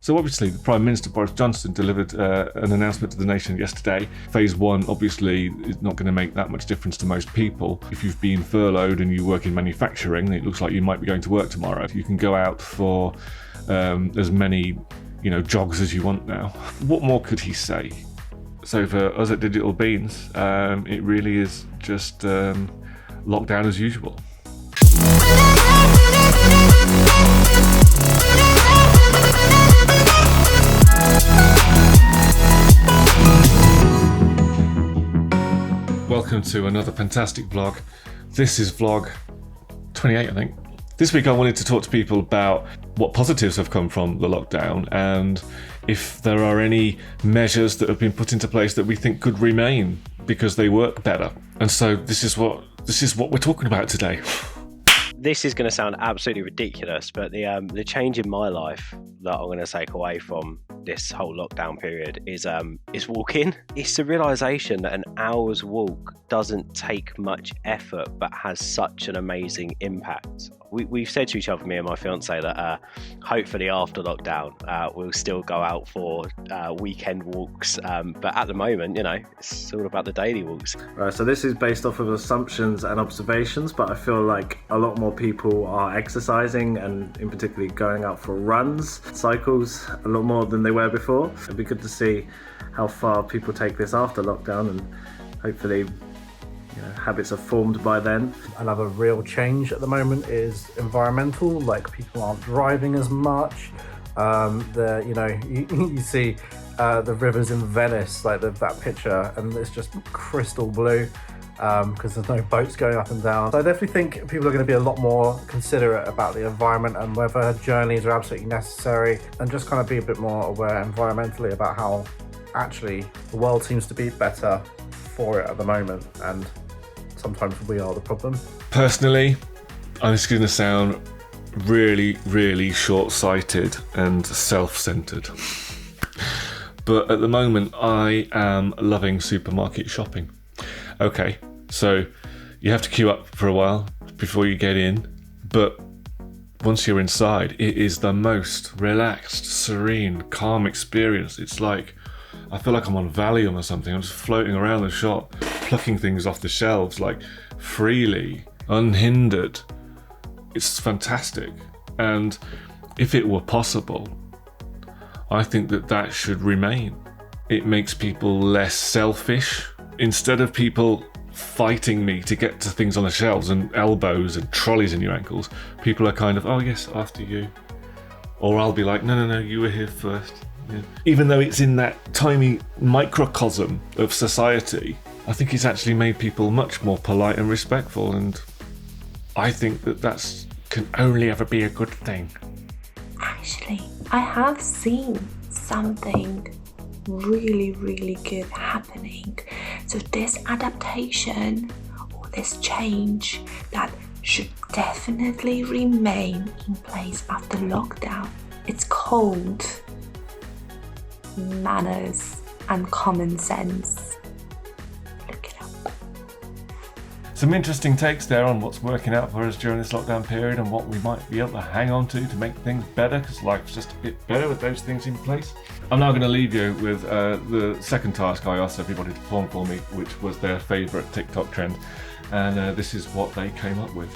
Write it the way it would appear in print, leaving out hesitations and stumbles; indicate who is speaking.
Speaker 1: So obviously, the Prime Minister Boris Johnson delivered an announcement to the nation yesterday. Phase 1 obviously is not going to make that much difference to most people. If you've been furloughed and you work in manufacturing, it looks like you might be going to work tomorrow. You can go out for as many jogs as you want now. What more could he say? So for us at Digital Beans, it really is just lockdown as usual. Welcome to another fantastic vlog. This is vlog 28, I think. This week I wanted to talk to people about what positives have come from the lockdown and if there are any measures that have been put into place that we think could remain because they work better. And so this is what we're talking about today.
Speaker 2: This is going to sound absolutely ridiculous, but the change in my life that I'm going to take away from this whole lockdown period is walking. It's the realization that an hour's walk doesn't take much effort but has such an amazing impact. We've said to each other, me and my fiance, that hopefully after lockdown we'll still go out for weekend walks, but at the moment, it's all about the daily walks.
Speaker 3: Right, so this is based off of assumptions and observations, but I feel like a lot more people are exercising and in particular going out for runs, cycles, a lot more than they were before. It'd be good to see how far people take this after lockdown, and hopefully habits are formed by then.
Speaker 4: Another real change at the moment is environmental, like people aren't driving as much. You see the rivers in Venice, like that picture, and it's just crystal blue because there's no boats going up and down. So I definitely think people are going to be a lot more considerate about the environment and whether journeys are absolutely necessary, and just kind of be a bit more aware environmentally about how actually the world seems to be better for it at the moment, and sometimes we are the problem.
Speaker 1: Personally, I'm just going to sound really, really short-sighted and self-centered. But at the moment, I am loving supermarket shopping. Okay, so you have to queue up for a while before you get in, but once you're inside, it is the most relaxed, serene, calm experience. It's like, I feel like I'm on Valium or something. I'm just floating around the shop, plucking things off the shelves, like freely, unhindered. It's fantastic. And if it were possible, I think that should remain. It makes people less selfish. Instead of people fighting me to get to things on the shelves and elbows and trolleys in your ankles, people are kind of, oh yes, after you. Or I'll be like, no, you were here first. Yeah. Even though it's in that tiny microcosm of society, I think it's actually made people much more polite and respectful, and I think that can only ever be a good thing.
Speaker 5: Actually, I have seen something really, really good happening. So this adaptation or this change that should definitely remain in place after lockdown, it's called manners and common sense. Look it up.
Speaker 1: Some interesting takes there on what's working out for us during this lockdown period and what we might be able to hang on to make things better, because life's just a bit better with those things in place. I'm now going to leave you with the second task I asked everybody to perform for me, which was their favourite TikTok trend, and this is what they came up with.